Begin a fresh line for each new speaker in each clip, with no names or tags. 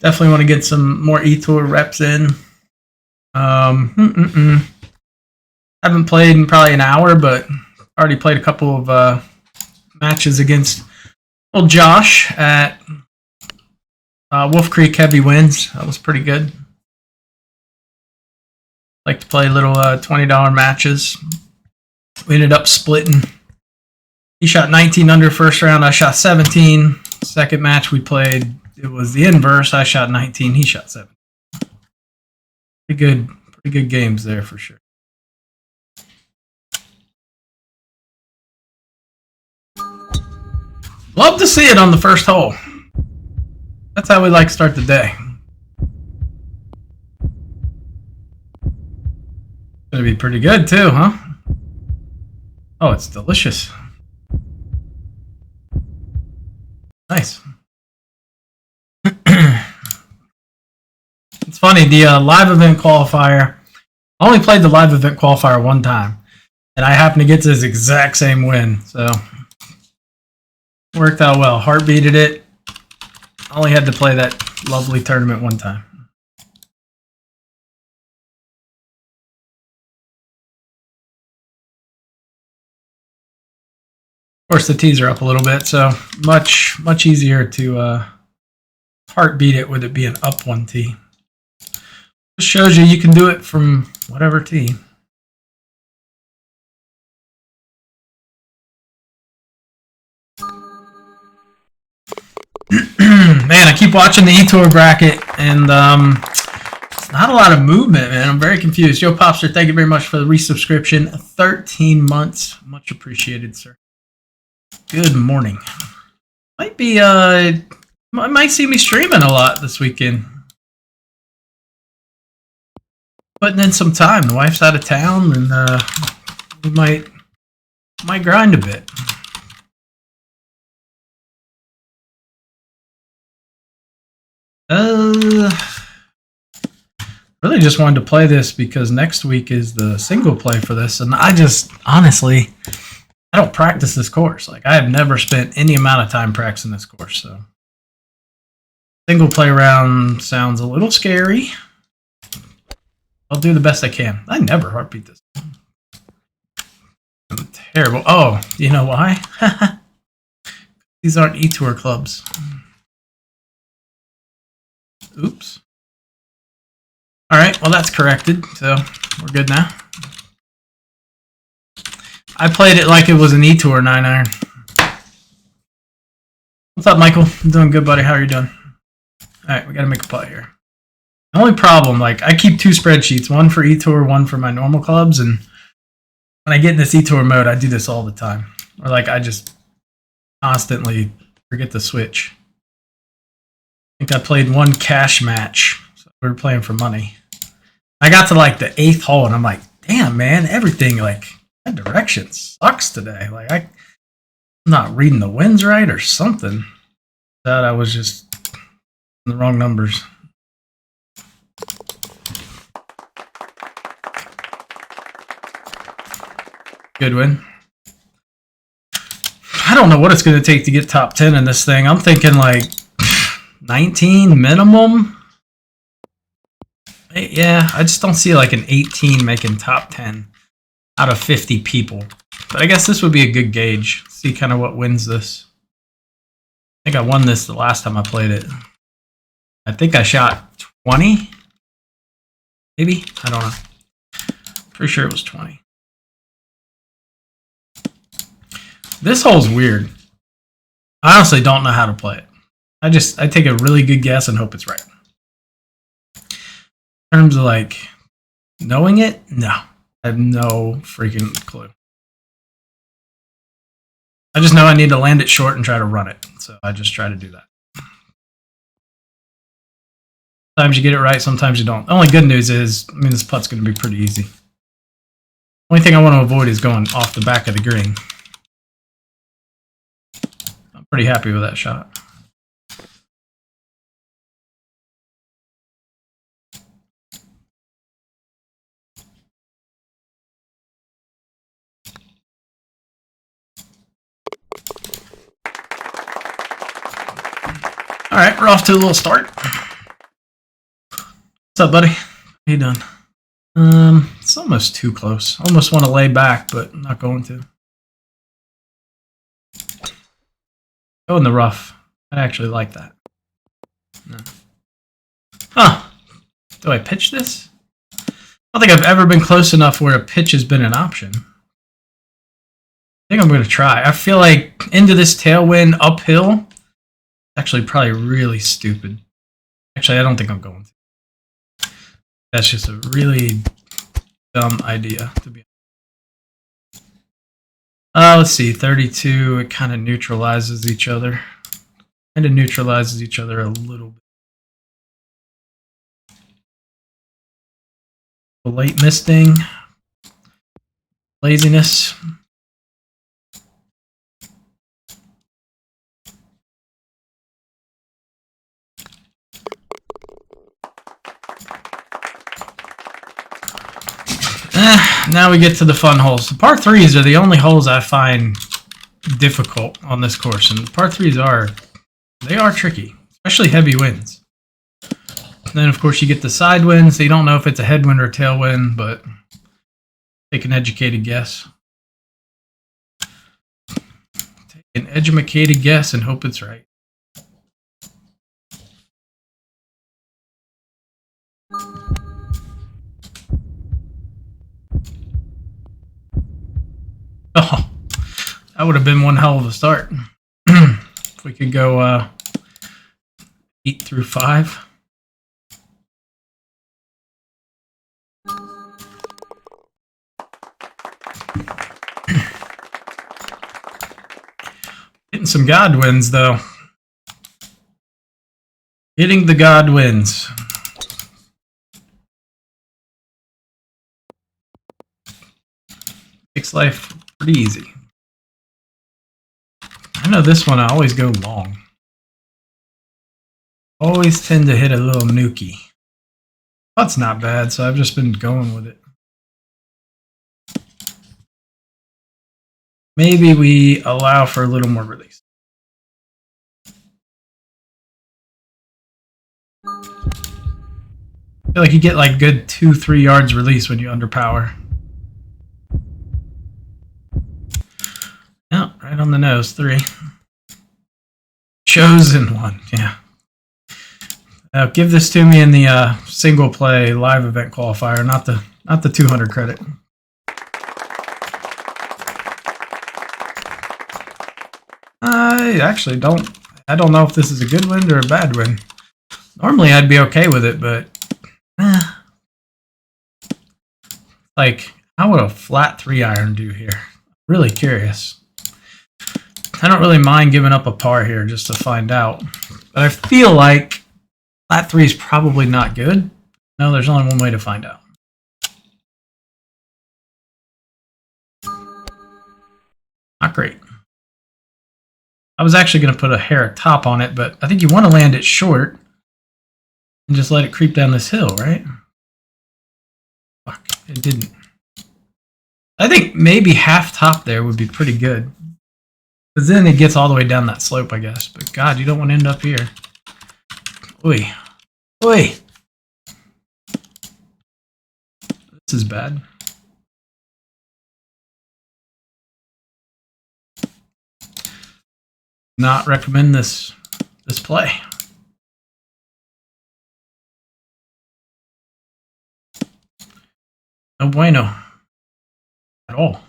Definitely want to get some more E-Tour reps in. Haven't played in probably an hour, but already played a couple of matches against old Josh at Wolf Creek Heavy Winds. That was pretty good. Like to play little $20 matches. We ended up splitting. He shot 19 under first round. I shot 17. Second match we played, it was the inverse. I shot 19. He shot 7. Pretty good games there for sure. Love to see it on the first hole. That's how we like to start the day. Gonna be pretty good too, huh? Oh, it's delicious. Nice. It's funny, the live event qualifier, I only played the live event qualifier one time, and I happened to get this exact same win, so worked out well. Heartbeated it. Only had to play that lovely tournament one time. Of course, the tees are up a little bit, so much easier to heartbeat it with it being up one tee. Just shows you can do it from whatever tee. Man, I keep watching the E-Tour bracket, and it's not a lot of movement, man. I'm very confused. Joe Popster, thank you very much for the resubscription. 13 months. Much appreciated, sir. Good morning. Might see me streaming a lot this weekend. Putting in some time. The wife's out of town, and we might grind a bit. Really just wanted to play this because next week is the single play for this, and I just honestly, I don't practice this course. Like, I have never spent any amount of time practicing this course, so single play round sounds a little scary. I'll do the best I can. I never heartbeat this. I'm terrible. Oh, you know why? These aren't E-Tour clubs. Oops. All right, well, that's corrected, so we're good now. I played it like it was an E-Tour 9-iron. What's up, Michael? I'm doing good, buddy. How are you doing? All right, we got to make a putt here. The only problem, like, I keep 2 spreadsheets, one for E-Tour, one for my normal clubs, and when I get in this E-Tour mode, I do this all the time. Or, like, I just constantly forget to switch. I think I played one cash match, so we were playing for money. I got to, like, the 8th hole, and I'm like, damn, man, everything, like, that direction sucks today. Like, I'm not reading the winds right or something. That I was just in the wrong numbers. Good win. I don't know what it's going to take to get top 10 in this thing. I'm thinking like 19 minimum. Yeah, I just don't see like an 18 making top 10 out of 50 people. But I guess this would be a good gauge. See kind of what wins this. I think I won this the last time I played it. I think I shot 20. Maybe? I don't know. Pretty sure it was 20. This hole's weird. I honestly don't know how to play it. I take a really good guess and hope it's right. In terms of like knowing it, no. I have no freaking clue. I just know I need to land it short and try to run it. So I just try to do that. Sometimes you get it right, sometimes you don't. The only good news is, I mean, this putt's going to be pretty easy. Only thing I want to avoid is going off the back of the green. I'm pretty happy with that shot. All right, we're off to a little start. What's up, buddy? How you doing? It's almost too close. Almost want to lay back, but I'm not going to. Go in the rough. I actually like that. No. Huh. Do I pitch this? I don't think I've ever been close enough where a pitch has been an option. I think I'm going to try. I feel like into this tailwind uphill, actually probably really stupid. Actually, I don't think I'm going to. That's just a really dumb idea, to be honest. Let's see, 32, it kind of neutralizes each other. Kind of neutralizes each other a little bit. The late misting. Laziness. Now we get to the fun holes. The par 3s are the only holes I find difficult on this course, and par 3s are tricky, especially heavy winds. And then of course you get the side wind, so you don't know if it's a headwind or a tailwind, but take an educated guess. Take an educated guess and hope it's right. Oh, that would have been one hell of a start. If we could go 8 through 5. Hitting some Godwins, though. Hitting the Godwins. Makes life pretty easy. I know this one I always go long. Always tend to hit a little nuky. That's not bad, so I've just been going with it. Maybe we allow for a little more release. I feel like you get like good 2-3 yards release when you underpower. Oh, right on the nose, 3. Chosen one, yeah. Give this to me in the single play live event qualifier, not the 200 credit. I actually don't. I don't know if this is a good win or a bad win. Normally I'd be okay with it, but like, how would a flat 3-iron do here? Really curious. I don't really mind giving up a par here just to find out, but I feel like flat 3 is probably not good. No, there's only one way to find out. Not great. I was actually going to put a hair top on it, but I think you want to land it short and just let it creep down this hill, right? Fuck, it didn't. I think maybe half top there would be pretty good. Because then it gets all the way down that slope, I guess. But God, you don't want to end up here. Oi. Oi! This is bad. Not recommend this play. No bueno. At all.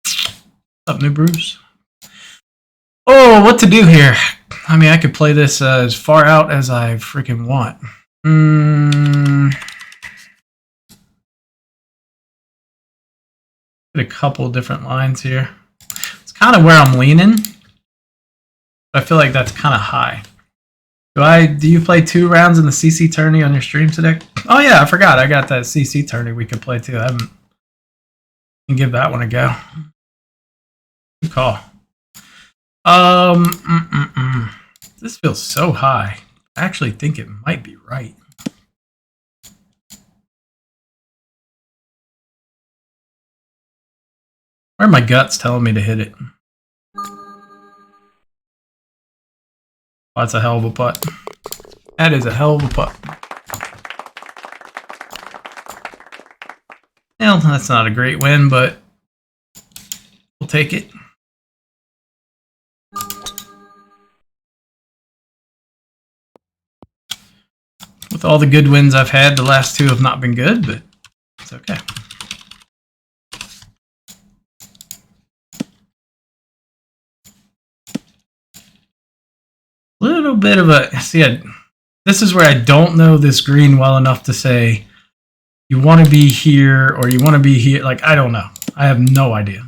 What's up, New Bruce? Oh, what to do here? I mean, I could play this as far out as I freaking want. Get a couple different lines here. It's kind of where I'm leaning. I feel like that's kind of high. Do you play 2 rounds in the CC tourney on your stream today? Oh yeah, I forgot. I got that CC tourney we could play too. I can give that one a go. Good call. This feels so high. I actually think it might be right. Where are my guts telling me to hit it? Oh, that's a hell of a putt. That is a hell of a putt. Well, that's not a great win, but we'll take it. With all the good wins I've had, the last two have not been good, but it's okay. Little bit of a... See, this is where I don't know this green well enough to say you want to be here or you want to be here. Like, I don't know. I have no idea.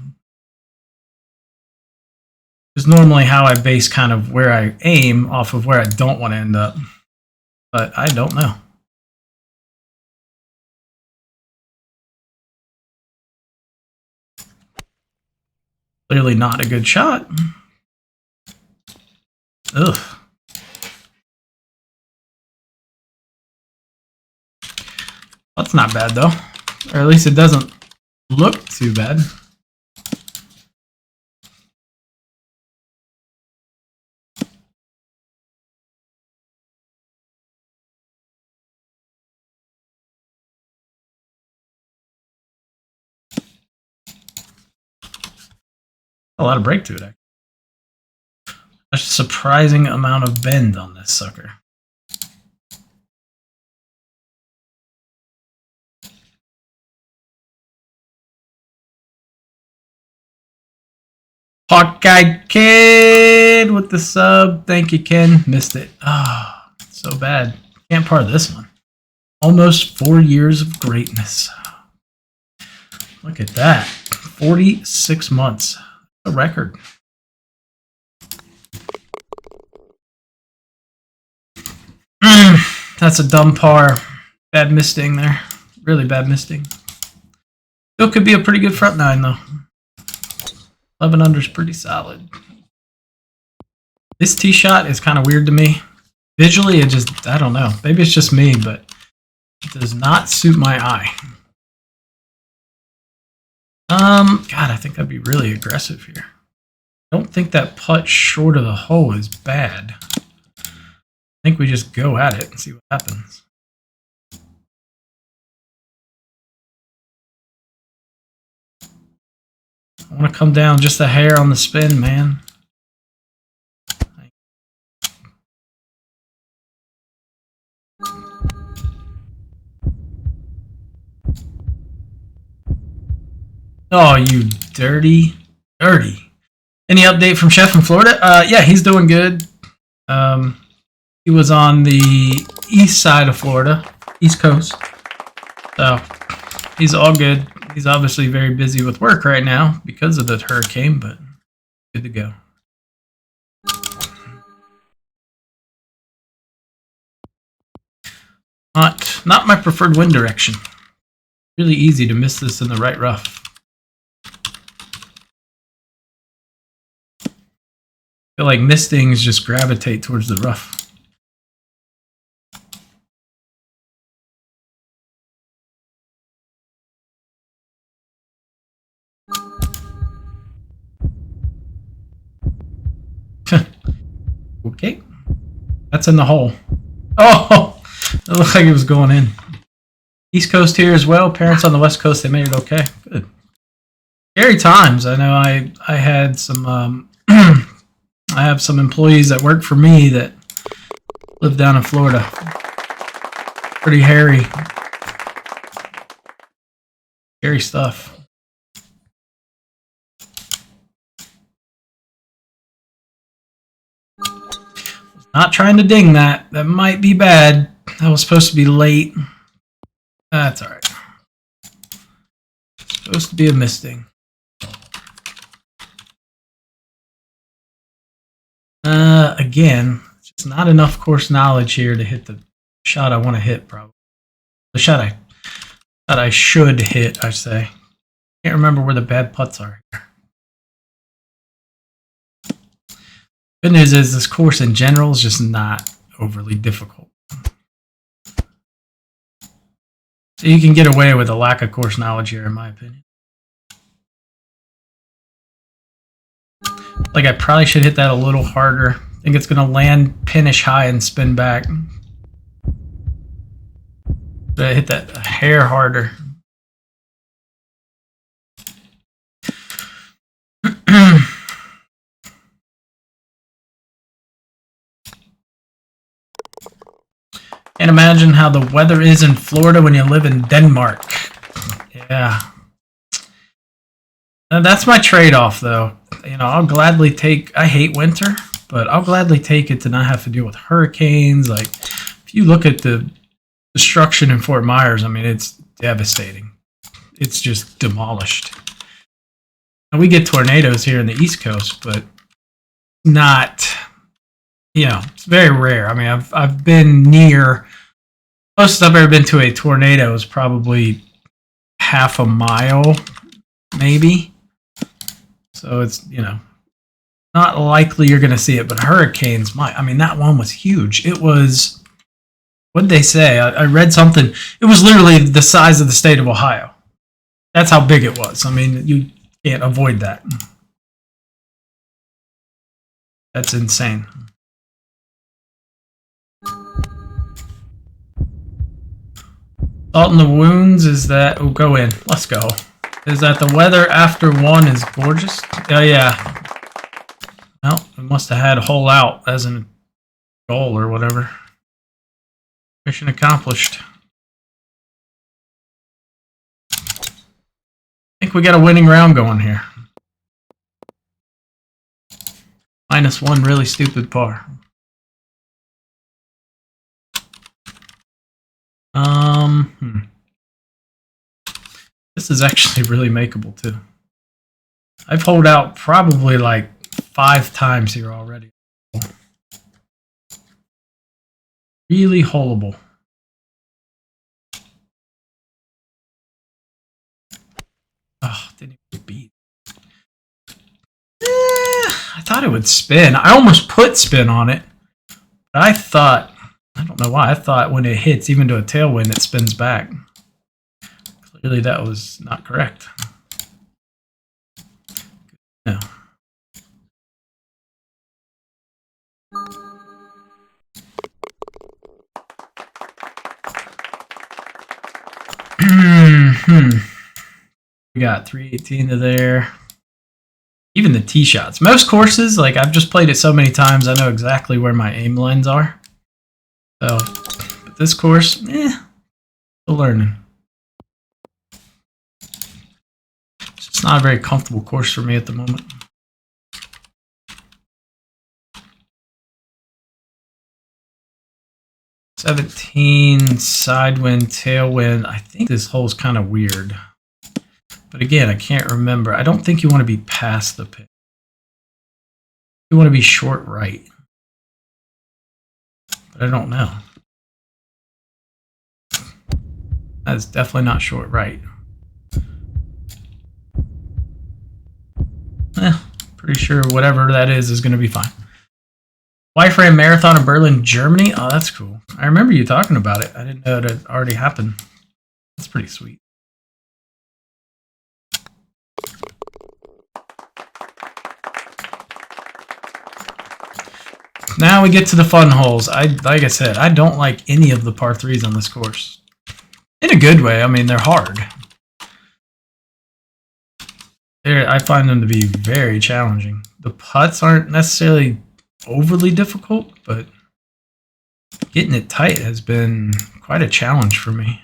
It's normally how I base kind of where I aim off of where I don't want to end up. But I don't know. Clearly not a good shot. Ugh. That's not bad, though. Or at least it doesn't look too bad. A lot of break to it, actually. A surprising amount of bend on this sucker. Hawkeye Kid with the sub. Thank you, Ken. Missed it. Ah, oh, so bad. Can't par this one. Almost 4 years of greatness. Look at that. 46 months. A record. That's a dumb par. Bad misting there. Really bad misting. Still could be a pretty good front nine, though. 11 under is pretty solid. This tee shot is kind of weird to me. Visually, it just, I don't know. Maybe it's just me, but it does not suit my eye. God, I think I'd be really aggressive here. I don't think that putt short of the hole is bad. I think we just go at it and see what happens. I want to come down just a hair on the spin, man. Oh, you dirty. Any update from Chef in Florida? Yeah, he's doing good. He was on the east side of Florida, East Coast. So he's all good. He's obviously very busy with work right now because of the hurricane, but good to go. Not my preferred wind direction. Really easy to miss this in the right rough. I feel like mistings just gravitate towards the rough. Okay. That's in the hole. Oh! It looked like it was going in. East Coast here as well. Parents on the West Coast, they made it okay. Good. Scary times. I know I had some... I have some employees that work for me that live down in Florida. Pretty hairy. Scary stuff. Not trying to ding that. That might be bad. That was supposed to be late. That's alright. Supposed to be a misting. Again, just not enough course knowledge here to hit the shot I want to hit, probably. The shot I should hit, I say. Can't remember where the bad putts are here. Good news is this course in general is just not overly difficult. So you can get away with a lack of course knowledge here, in my opinion. Like I probably should hit that a little harder. I think it's going to land pinish high and spin back. But I hit that a hair harder. Can't imagine how the weather is in Florida when you live in Denmark. Yeah. That's my trade-off, though. You know, I'll gladly take... I hate winter, but I'll gladly take it to not have to deal with hurricanes. Like, if you look at the destruction in Fort Myers, I mean, it's devastating. It's just demolished. And we get tornadoes here in the East Coast, but not... You know, it's very rare. I mean, I've been near... Closest I've ever been to a tornado is probably half a mile, maybe. So it's, you know, not likely you're going to see it, but hurricanes might. I mean, that one was huge. It was, what did they say? I read something. It was literally the size of the state of Ohio. That's how big it was. I mean, you can't avoid that. That's insane. Salt in the wounds is that... Oh, go in. Let's go. Is that the weather after 1 is gorgeous? Oh, yeah. Well, we must have had hole out as a goal or whatever. Mission accomplished. I think we got a winning round going here. -1 really stupid par. This is actually really makeable too. I've holed out probably like 5 times here already. Really holeable. Oh, didn't even beat. I thought it would spin. I almost put spin on it. But I thought, I don't know why, I thought when it hits even to a tailwind it spins back. Clearly that was not correct. No. We got 318 to there. Even the tee shots. Most courses, like I've just played it so many times, I know exactly where my aim lines are. So, but this course, still learning. It's just not a very comfortable course for me at the moment. $17 side wind, tailwind. I think this hole's kind of weird. But again, I can't remember. I don't think you want to be past the pin. You want to be short right. But I don't know. That's definitely not short right. Pretty sure whatever that is going to be fine. Wife ran marathon in Berlin, Germany. Oh, that's cool. I remember you talking about it. I didn't know it had already happened. That's pretty sweet. Now we get to the fun holes. Like I said, I don't like any of the par 3s on this course. In a good way. I mean, they're hard. I find them to be very challenging. The putts aren't necessarily overly difficult, but getting it tight has been quite a challenge for me.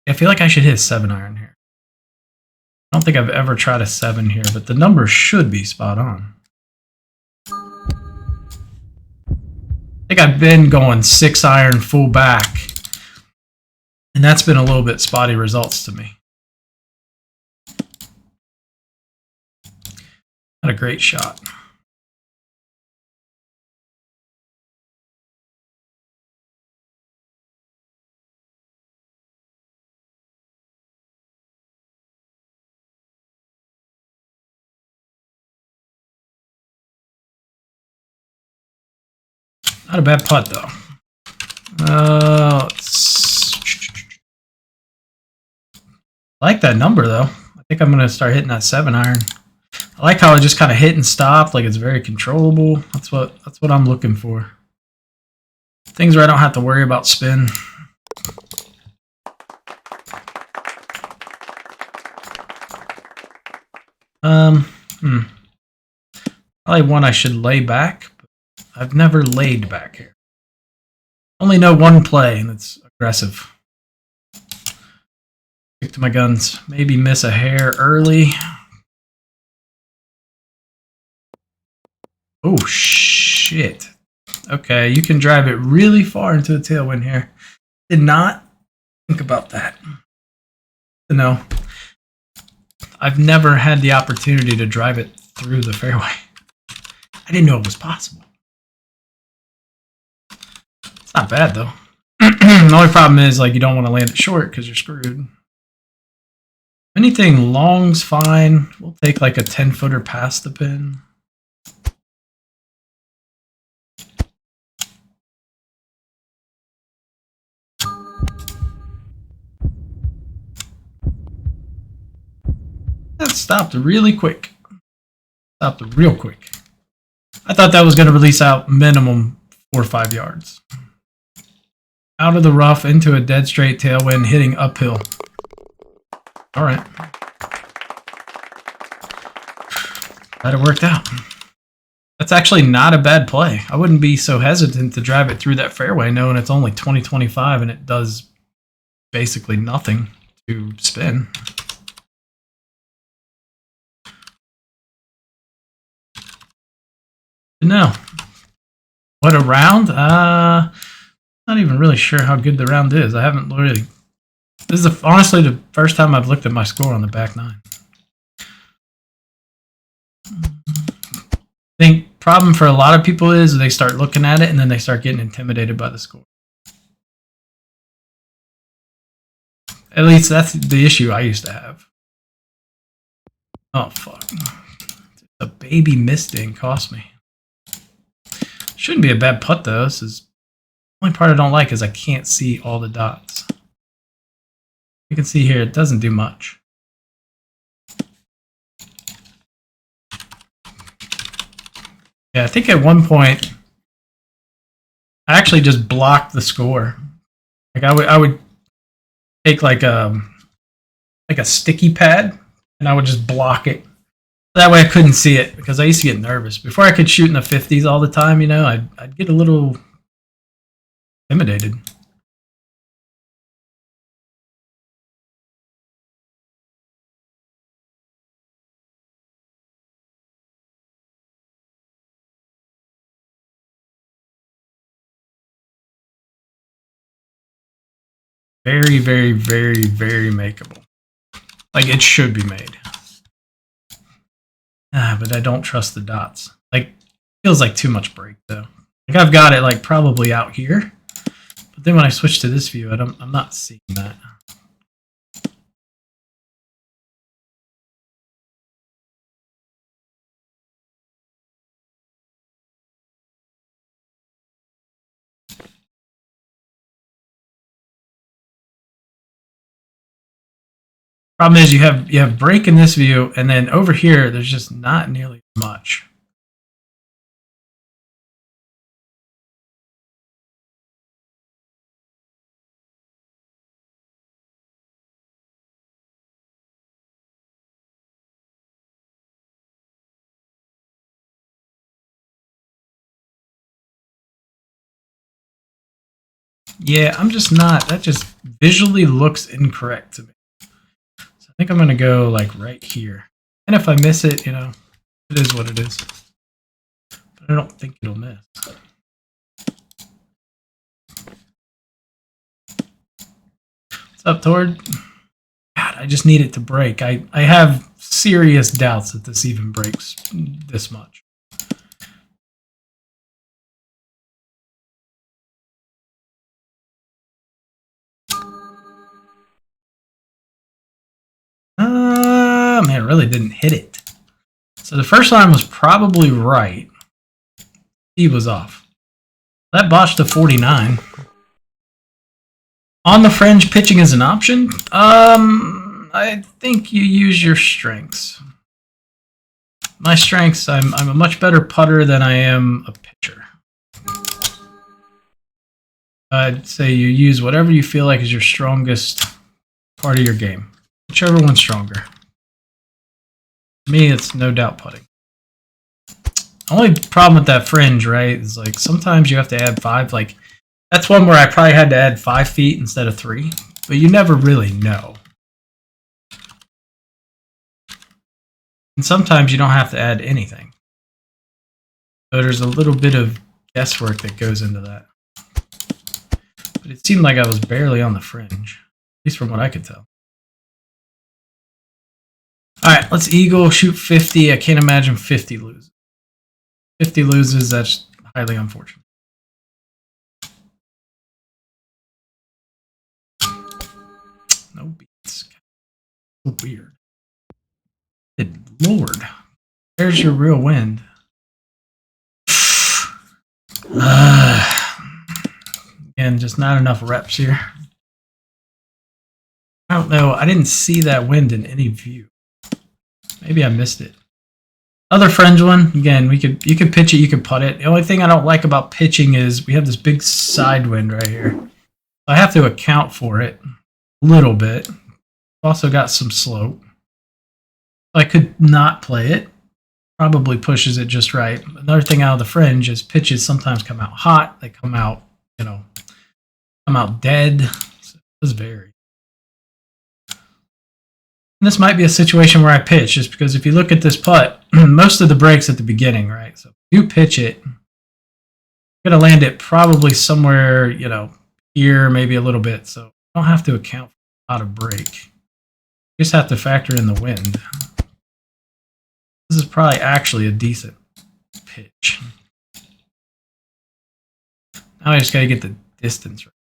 I feel like I should hit a 7-iron here. I don't think I've ever tried a 7 here, but the number should be spot on. I think I've been going 6-iron full back, and that's been a little bit spotty results to me. Not a great shot. Not a bad putt, though. I like that number, though. I think I'm going to start hitting that 7-iron. I like how it just kind of hit and stopped, like it's very controllable. That's what I'm looking for. Things where I don't have to worry about spin. Probably one I should lay back. I've never laid back here. Only know one play, and it's aggressive. Stick to my guns. Maybe miss a hair early. Oh, shit. Okay, you can drive it really far into the tailwind here. Did not think about that. No. I've never had the opportunity to drive it through the fairway. I didn't know it was possible. It's not bad, though. The only problem is, like, you don't want to land it short because you're screwed. Anything long's fine. We'll take, like, a 10-footer past the pin. That stopped really quick. Stopped real quick. I thought that was going to release out minimum 4 or 5 yards. Out of the rough into a dead straight tailwind, hitting uphill. All right. Glad it worked out. That's actually not a bad play. I wouldn't be so hesitant to drive it through that fairway knowing it's only 20-25 and it does basically nothing to spin. No. What a round? Not even really sure how good the round is. I haven't really. This is honestly the first time I've looked at my score on the back nine. I think problem for a lot of people is they start looking at it and then they start getting intimidated by the score. At least that's the issue I used to have. Oh fuck! A baby misting cost me. Shouldn't be a bad putt though. This is the only part I don't like is I can't see all the dots. You can see here it doesn't do much. Yeah, I think at one point I actually just blocked the score. Like I would take like a sticky pad and I would just block it. That way I couldn't see it because I used to get nervous. Before I could shoot in the 50s all the time, you know, I'd get a little intimidated. Very, very, very, very makeable. Like it should be made. But I don't trust the dots. Like feels like too much break though. Like I've got it like probably out here. But then when I switch to this view, I'm not seeing that. Problem is you have break in this view, and then over here there's just not nearly much. Yeah, I'm just not. That just visually looks incorrect to me. So I think I'm gonna go like right here. And if I miss it, you know, it is what it is. But I don't think it'll miss. What's up, Tord? God, I just need it to break. I have serious doubts that this even breaks this much. Man, it really didn't hit it. So the first line was probably right. He was off. That botched to 49. On the fringe, pitching is an option. I think you use your strengths. My strengths, I'm a much better putter than I am a pitcher. I'd say you use whatever you feel like is your strongest part of your game. Whichever one's stronger. For me, it's no doubt putting. Only problem with that fringe, right, is like sometimes you have to add 5. Like that's one where I probably had to add 5 feet instead of 3, but you never really know. And sometimes you don't have to add anything. So there's a little bit of guesswork that goes into that. But it seemed like I was barely on the fringe, at least from what I could tell. All right, let's eagle, shoot 50. I can't imagine 50 loses. 50 loses, that's highly unfortunate. No beats. So weird. Good Lord. There's your real wind. Again, just not enough reps here. I don't know. I didn't see that wind in any view. Maybe I missed it. Other fringe one, again, you could pitch it, you could putt it. The only thing I don't like about pitching is we have this big side wind right here. I have to account for it a little bit. Also got some slope. I could not play it. Probably pushes it just right. Another thing out of the fringe is pitches sometimes come out hot. They come out, come out dead. So it does vary. And this might be a situation where I pitch, just because if you look at this putt, most of the break's at the beginning, right? So if you pitch it, you're going to land it probably somewhere, here, maybe a little bit. So you don't have to account for how to break. You just have to factor in the wind. This is probably actually a decent pitch. Now I just got to get the distance right.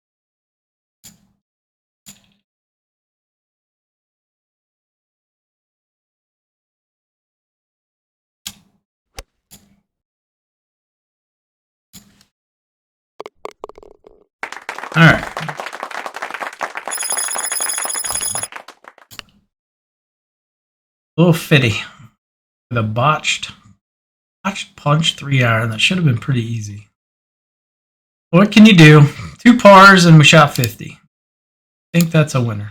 All right. A little fitty with a botched punch 3-iron. That should have been pretty easy. What can you do? 2 pars and we shot 50. I think that's a winner.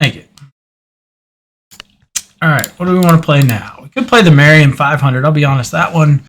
Thank you. All right, what do we want to play now? We could play the Marion 500. I'll be honest, that one